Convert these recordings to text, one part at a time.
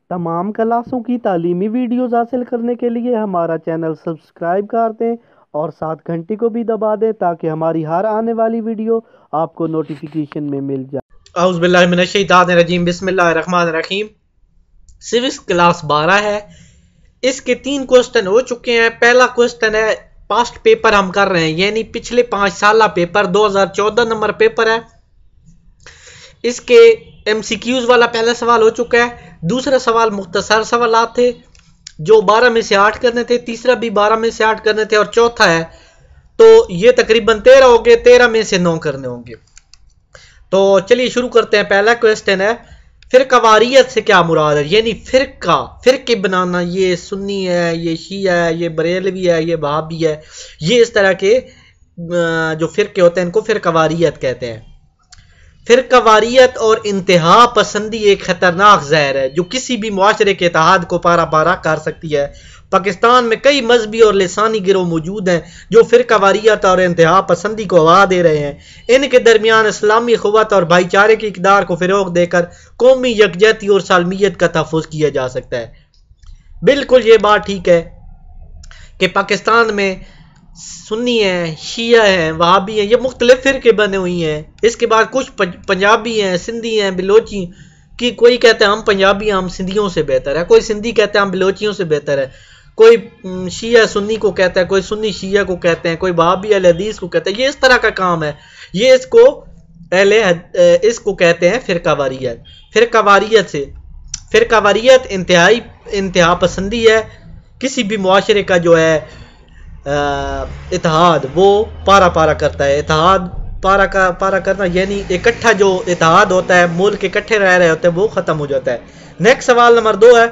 तमाम क्लासों की तालीमी वीडियोस हासिल करने के लिए हमारा चैनल सब्सक्राइब कर दें और साथ घंटी को भी दबा दें ताकि हमारी हर आने वाली वीडियो आपको नोटिफिकेशन में मिल जाए। औज़ुबिल्लाहिमिनश्शैतानिर्रजीम बिस्मिल्लाहिर्रहमानिर्रहीम। सिविक्स क्लास 12 है। इसके 3 क्वेश्चन हो चुके हैं। पहला क्वेश्चन है, पास्ट पेपर हम कर रहे हैं, यानी पिछले 5 साल पेपर 2014 नंबर पेपर है। इसके MCQs वाला पहला सवाल हो चुका है। दूसरा सवाल मुख्तसर सवाल थे जो 12 में से 8 करने थे, तीसरा भी 12 में से 8 करने थे, और चौथा है तो ये तकरीबन 13 हो गए, 13 में से 9 करने होंगे। तो चलिए शुरू करते हैं। पहला क्वेश्चन है, फिरकावारियत से क्या मुराद है, यानी फिरके बनाना। ये सुन्नी है, ये शिया है, ये बरेलवी है, ये वहाबी है, ये इस तरह के जो फिरके होते हैं इनको फिरकावारियत कहते हैं। फिरकावारियत और इंतहा पसंदी एक खतरनाक जहर है जो किसी भी मुआशरे के इत्तेहाद को पारा पारा कर सकती है। पाकिस्तान में कई मजहबी और लिसानी गिरोह मौजूद हैं जो फिरकावारियत और इंतहा पसंदी को हवा दे रहे हैं। इनके दरमियान इस्लामी अखुवत और भाईचारे की इक़दार को फ़रोग़ देकर कौमी यकजहती और सालमियत का तहफ़्फ़ुज़ किया जा सकता है। बिल्कुल ये बात ठीक है कि पाकिस्तान में सुन्नी है, शिया है, वहाबी है, ये मुख्तलिफ फिरके बने हुई हैं। इसके बाद कुछ पंजाबी हैं, सिंधी हैं, बलोची की। कोई कहता है हम पंजाबी हम सिंधियों से बेहतर है, कोई सिंधी कहता है हम बलोचियों से बेहतर है, कोई शिया सुन्नी को कहता है, कोई सुन्नी शिया को कहते हैं, कोई वहाबी अहले हदीस को कहता है। ये इस तरह का काम है। ये इसको कहते हैं फिरकावारियत। फिरकावारियत इंतहा पसंदी है। किसी भी मुआशरे का जो है इत्तेहाद वो पारा पारा करता है। इत्तेहाद पारा करना यानी इकट्ठा जो इत्तेहाद होता है, मुल्क इकट्ठे रह रहे होते हैं, वो ख़त्म हो जाता है। नेक्स्ट सवाल नंबर 2 है,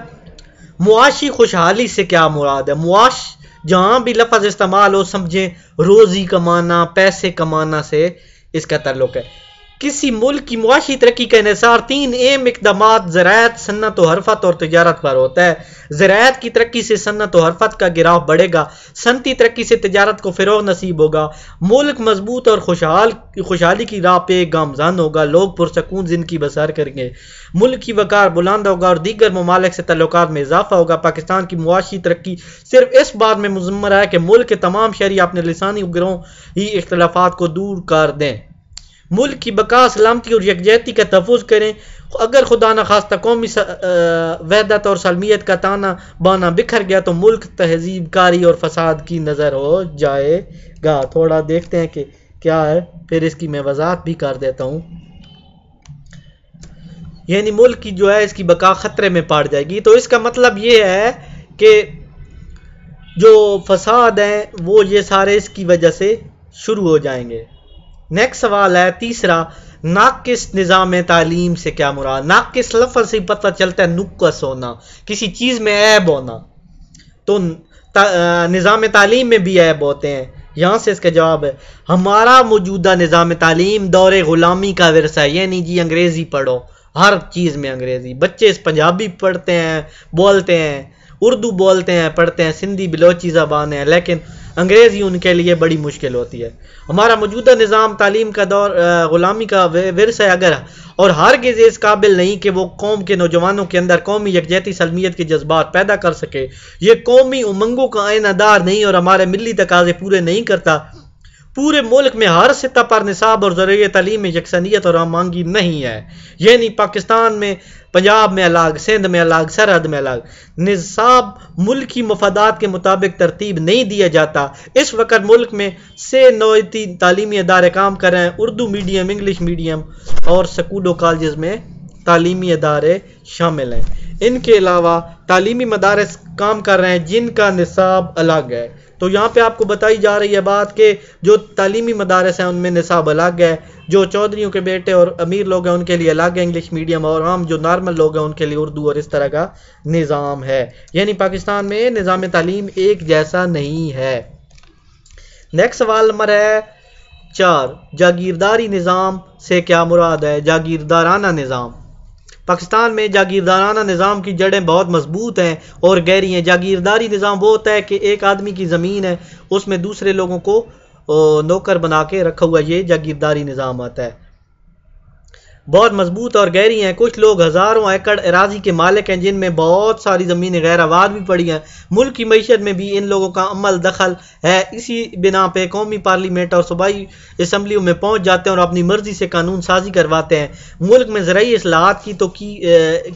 मुआशी खुशहाली से क्या मुराद है। मुआश जहाँ भी लफ्ज़ इस्तेमाल हो समझें रोज़ी कमाना, पैसे कमाना से इसका ताल्लुक है। किसी मुल्क की मुआशी तरक्की का इन्हिसार 3 अहम इक़दामात ज़राअत, सन्नत व हरफत और तिजारत पर होता है। ज़राअत की तरक्की से सन्नत व हरफत का गिराव बढ़ेगा, सनती तरक्की से तिजारत को फ़रोग़ नसीब होगा, मुल्क मजबूत और खुशहाली की राह पे गामज़न होगा, लोग पुरसकून ज़िंदगी बसर करेंगे, मुल्क की वक़ार बुलंद होगा और दीगर ममालिक से तल्लुकात में इजाफा होगा। पाकिस्तान की मुआशी तरक्की सिर्फ इस बात में मुज़म्मर है कि मुल्क के तमाम शहरी अपने लिसानी गिरोह ही इख्तिलाफ़ात को दूर कर दें, मुल्क की बका, सलामती और यकजहती का तहफ़्फ़ुज़ करें। अगर खुदा न खास्ता कौमी वहदत और सालमियत का ताना बाना बिखर गया तो मुल्क तहज़ीब कारी और फसाद की नज़र हो जाएगा। थोड़ा देखते हैं कि क्या है, फिर इसकी मैं वज़ाहत भी कर देता हूँ। यानी मुल्क की जो है इसकी बका ख़तरे में पड़ जाएगी। तो इसका मतलब ये है कि जो फसाद हैं वो ये सारे इसकी वजह से शुरू हो जाएंगे। नेक्स्ट सवाल है तीसरा, नाकिस निज़ाम तालीम से क्या मुराद। नाकिस लफ्ज़ से पता चलता है नुक्स होना, किसी चीज़ में ऐब होना। तो निज़ाम तालीम में भी ऐब होते हैं। यहाँ से इसका जवाब है, हमारा मौजूदा निज़ाम तालीम दौरे ग़ुलामी का विरसा है। यानी जी अंग्रेज़ी पढ़ो, हर चीज़ में अंग्रेज़ी। बच्चे पंजाबी पढ़ते हैं, बोलते हैं, उर्दू बोलते हैं, पढ़ते हैं, सिंधी बलोची ज़बान है, लेकिन अंग्रेज़ी उनके लिए बड़ी मुश्किल होती है। हमारा मौजूदा निज़ाम तालीम का दौर ग़ुलामी का विरसा है अगर, और हरगिज़ इस काबिल नहीं कि वो कौम के नौजवानों के अंदर कौमी यकजहती सलमियत के जज्बात पैदा कर सके। ये कौमी उमंगों का आइनादार नहीं और हमारे मिली तकाज़े पूरे नहीं करता। पूरे मुल्क में हर सतह पर निसाब और ज़रिए तालीम में यकसनियत और आमांगी नहीं है। यानी पाकिस्तान में पंजाब में अलग, सिंध में अलग, सरहद में अलग निसाब मुल्की मफादात के मुताबिक तरतीब नहीं दिया जाता। इस वक्त मुल्क में 6 नौईती तालीमी अदारे काम कर रहे हैं। उर्दू मीडियम, इंग्लिश मीडियम और स्कूलों कॉलेज में तालीमी अदारे शामिल हैं। इनके अलावा तालीमी मदारस काम कर रहे हैं जिनका निसाब अलग है। तो यहाँ पे आपको बताई जा रही है बात कि जो तालीमी मदारस हैं उनमें निसाब अलग है। जो चौधरियों के बेटे और अमीर लोग हैं उनके लिए अलग है इंग्लिश मीडियम, और आम जो नॉर्मल लोग हैं उनके लिए उर्दू, और इस तरह का निज़ाम है। यानी पाकिस्तान में निज़ाम तालीम एक जैसा नहीं है। नेक्स्ट सवाल नंबर है 4, जागीरदारी निज़ाम से क्या मुराद है। जागीरदाराना निज़ाम। पाकिस्तान में जागीरदाराना निज़ाम की जड़ें बहुत मजबूत हैं और गहरी हैं। जागीरदारी निज़ाम वो होता है कि एक आदमी की ज़मीन है, उसमें दूसरे लोगों को नौकर बना के रखा हुआ, ये जागीरदारी निज़ाम आता है। بہت مضبوط اور گہری ہیں. کچھ لوگ ہزاروں ایکڑ اراضی کے مالک ہیں جن میں بہت ساری زمینیں غیر آباد بھی پڑی ہیں. ملک کی معیشت میں بھی ان لوگوں کا عمل دخل ہے. اسی بنا پہ قومی پارلیمنٹ اور صوبائی اسمبلیوں میں پہنچ جاتے ہیں اور اپنی مرضی سے قانون سازی کرواتے ہیں. ملک میں زرعی اصلاحات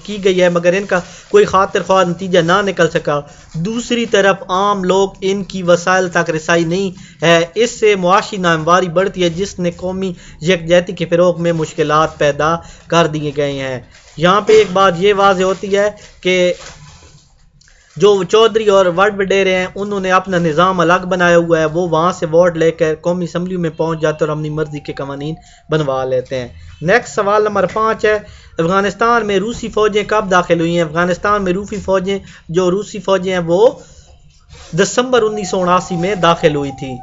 کی گئی ہے مگر ان کا کوئی خاطر خواہ نتیجہ نہ نکل سکا. دوسری طرف عام لوگ ان کی وسائل تک رسائی نہیں ہے. اس سے معاشی ناہمواری بڑھتی ہے جس نے قومی یکجہتی کے فروغ میں مشکلات پیدا کر دیے گئے ہیں. یہاں پہ ایک بات یہ واضح ہوتی ہے کہ جو چودھری اور وڈیرے ہیں انہوں نے اپنا نظام الگ بنایا ہوا ہے. وہ وہاں سے ووٹ لے کر قومی اسمبلی میں پہنچ جاتے ہیں اور اپنی مرضی کے قوانین بنوا لیتے ہیں. نیکسٹ سوال نمبر 5 ہے افغانستان میں روسی فوجیں کب داخل ہوئی ہیں؟ افغانستان میں روسی فوجیں ہیں وہ دسمبر 1979 میں داخل ہوئی تھی.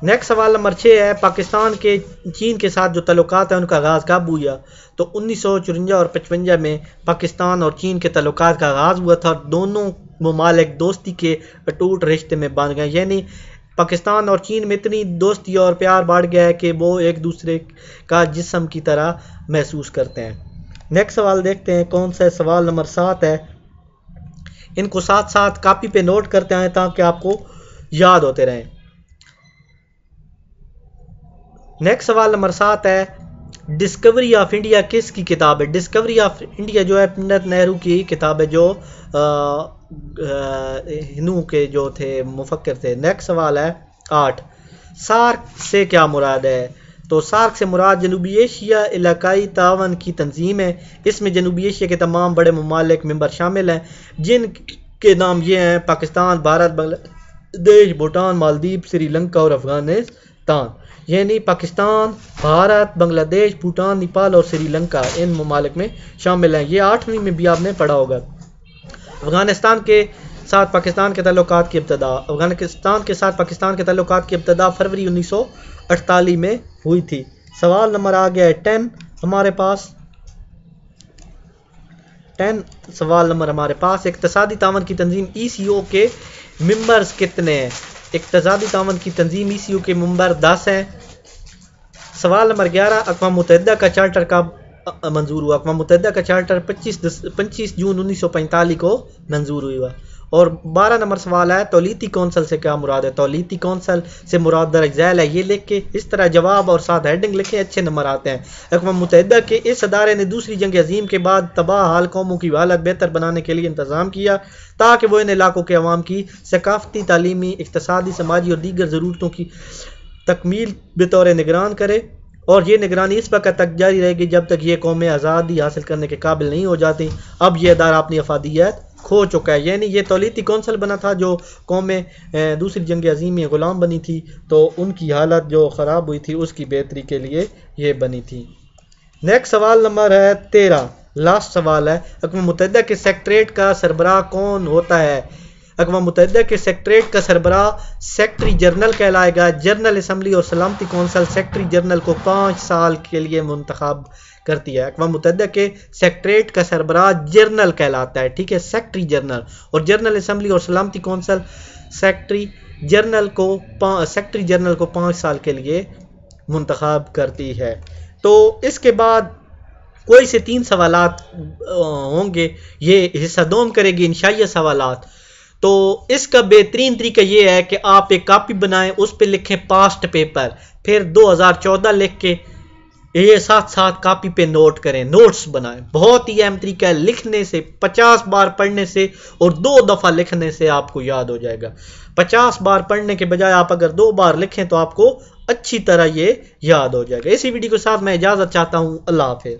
نیکسٹ سوال نمبر 6 ہے پاکستان کے چین کے ساتھ جو تعلقات ہیں ان کا آغاز کب ہوا؟ تو 1954 اور 55 میں پاکستان اور چین کے تعلقات کا آغاز ہوا تھا اور دونوں ممالک دوستی کے اٹوٹ رشتے میں بن گئے. یعنی پاکستان اور چین میں اتنی دوستی اور پیار بڑھ گیا ہے کہ وہ ایک دوسرے کا جسم کی طرح محسوس کرتے ہیں. نیکسٹ سوال دیکھتے ہیں کون سا ہے. سوال نمبر 7 ہے. ان کو ساتھ ساتھ کاپی پہ نوٹ کرتے ہیں تاکہ آپ کو یاد ہوتے رہیں. نیکسٹ سوال نمبر 7 ہے ڈسکوری آف انڈیا کس کی کتاب ہے؟ ڈسکوری آف انڈیا جو ہے پنڈت نہرو کی کتاب ہے جو ہندوؤں کے جو تھے مفکر تھے. نیکسٹ سوال ہے 8 سارک سے کیا مراد ہے؟ تو سارک سے مراد جنوبی ایشیا علاقائی تعاون کی تنظیم ہے. اس میں جنوبی ایشیا کے تمام بڑے ممالک ممبر شامل ہیں جن کے نام یہ ہیں پاکستان، بھارت، بنگلہ دیش، بھوٹان، مالدیپ، سری لنکا اور افغانستان. یعنی پاکستان، بھارت، بنگلہ دیش، بھوٹان، نیپال اور سری لنکا ان ممالک میں شامل ہیں. یہ 8ویں میں بھی آپ نے پڑھا ہوگا. افغانستان کے ساتھ پاکستان کے تعلقات کی ابتدا فروری 1948 میں ہوئی تھی. سوال نمبر آ گیا ہے 10 ہمارے پاس. سوال نمبر ہمارے پاس اقتصادی تعاون کی تنظیم ECO کے ممبرز کتنے ہیں؟ اقتصادی تعاون کی تنظیم ECO کے ممبر 10 ہیں. سوال نمبر 11 اقوام متحدہ کا چارٹر کب منظور ہوا؟ اقوام متحدہ کا چارٹر 25 جون 1945 کو منظور ہوا. اور 12 نمبر سوال ہے تولیتی کونسل سے کیا مراد ہے؟ تولیتی کونسل سے مراد درج ذیل ہے. یہ لکھ کے اس طرح جواب اور ساتھ ہیڈنگ لکھیں، اچھے نمبر آتے ہیں. اقوام متحدہ کے اس ادارے نے دوسری جنگ عظیم کے بعد تباہ حال قوموں کی حالت بہتر بنانے کے لیے انتظام کیا تاکہ وہ ان علاقوں کے عوام کی ثقافتی، تعلیمی، اقتصادی، سماجی اور دیگر ضرورتوں کی تکمیل بطور نگران کرے. اور یہ نگرانی اس وقت تک جاری رہے گی جب تک یہ قومیں آزادی حاصل کرنے کے قابل نہیں ہو جاتی. اب یہ ادارہ اپنی افادیت کھو چکا ہے. یعنی یہ تولیتی کونسل بنا تھا جو قومیں دوسری جنگ عظیم میں غلام بنی تھی تو ان کی حالت جو خراب ہوئی تھی اس کی بہتری کے لیے یہ بنی تھی. نیکسٹ سوال نمبر ہے 13 لاسٹ سوال ہے اقوام متحدہ کے سیکریٹریٹ کا سربراہ کون ہوتا ہے؟ اقوام متحدہ کے سیکریٹریٹ کا سربراہ سیکرٹری جنرل کہلائے گا. جنرل اسمبلی اور سلامتی کونسل سیکرٹری جنرل کو 5 سال کے لیے منتخب کرتی ہے. اقوام متحدہ کے سیکریٹریٹ کا سربراہ جنرل کہلاتا ہے. ٹھیک ہے، سیکرٹری جنرل. اور جنرل اسمبلی اور سلامتی کونسل سیکرٹری جنرل کو 5 سال کے لیے منتخب کرتی ہے. تو اس کے بعد کوئی سے 3 سوالات ہوں گے، یہ حصہ دوم کرے گی انشائیہ سوالات. تو اس کا بہترین طریقہ یہ ہے کہ آپ ایک کاپی بنائیں، اس پہ لکھیں پاسٹ پیپر، پھر 2014 لکھ کے یہ ساتھ کاپی پہ نوٹ کریں، نوٹس بنائیں. بہت ہی اہم طریقہ ہے. لکھنے سے 50 بار پڑھنے سے اور 2 دفعہ لکھنے سے آپ کو یاد ہو جائے گا. 50 بار پڑھنے کے بجائے آپ اگر 2 بار لکھیں تو آپ کو اچھی طرح یہ یاد ہو جائے گا. اسی ویڈیو کے ساتھ میں اجازت چاہتا ہوں. اللہ حافظ.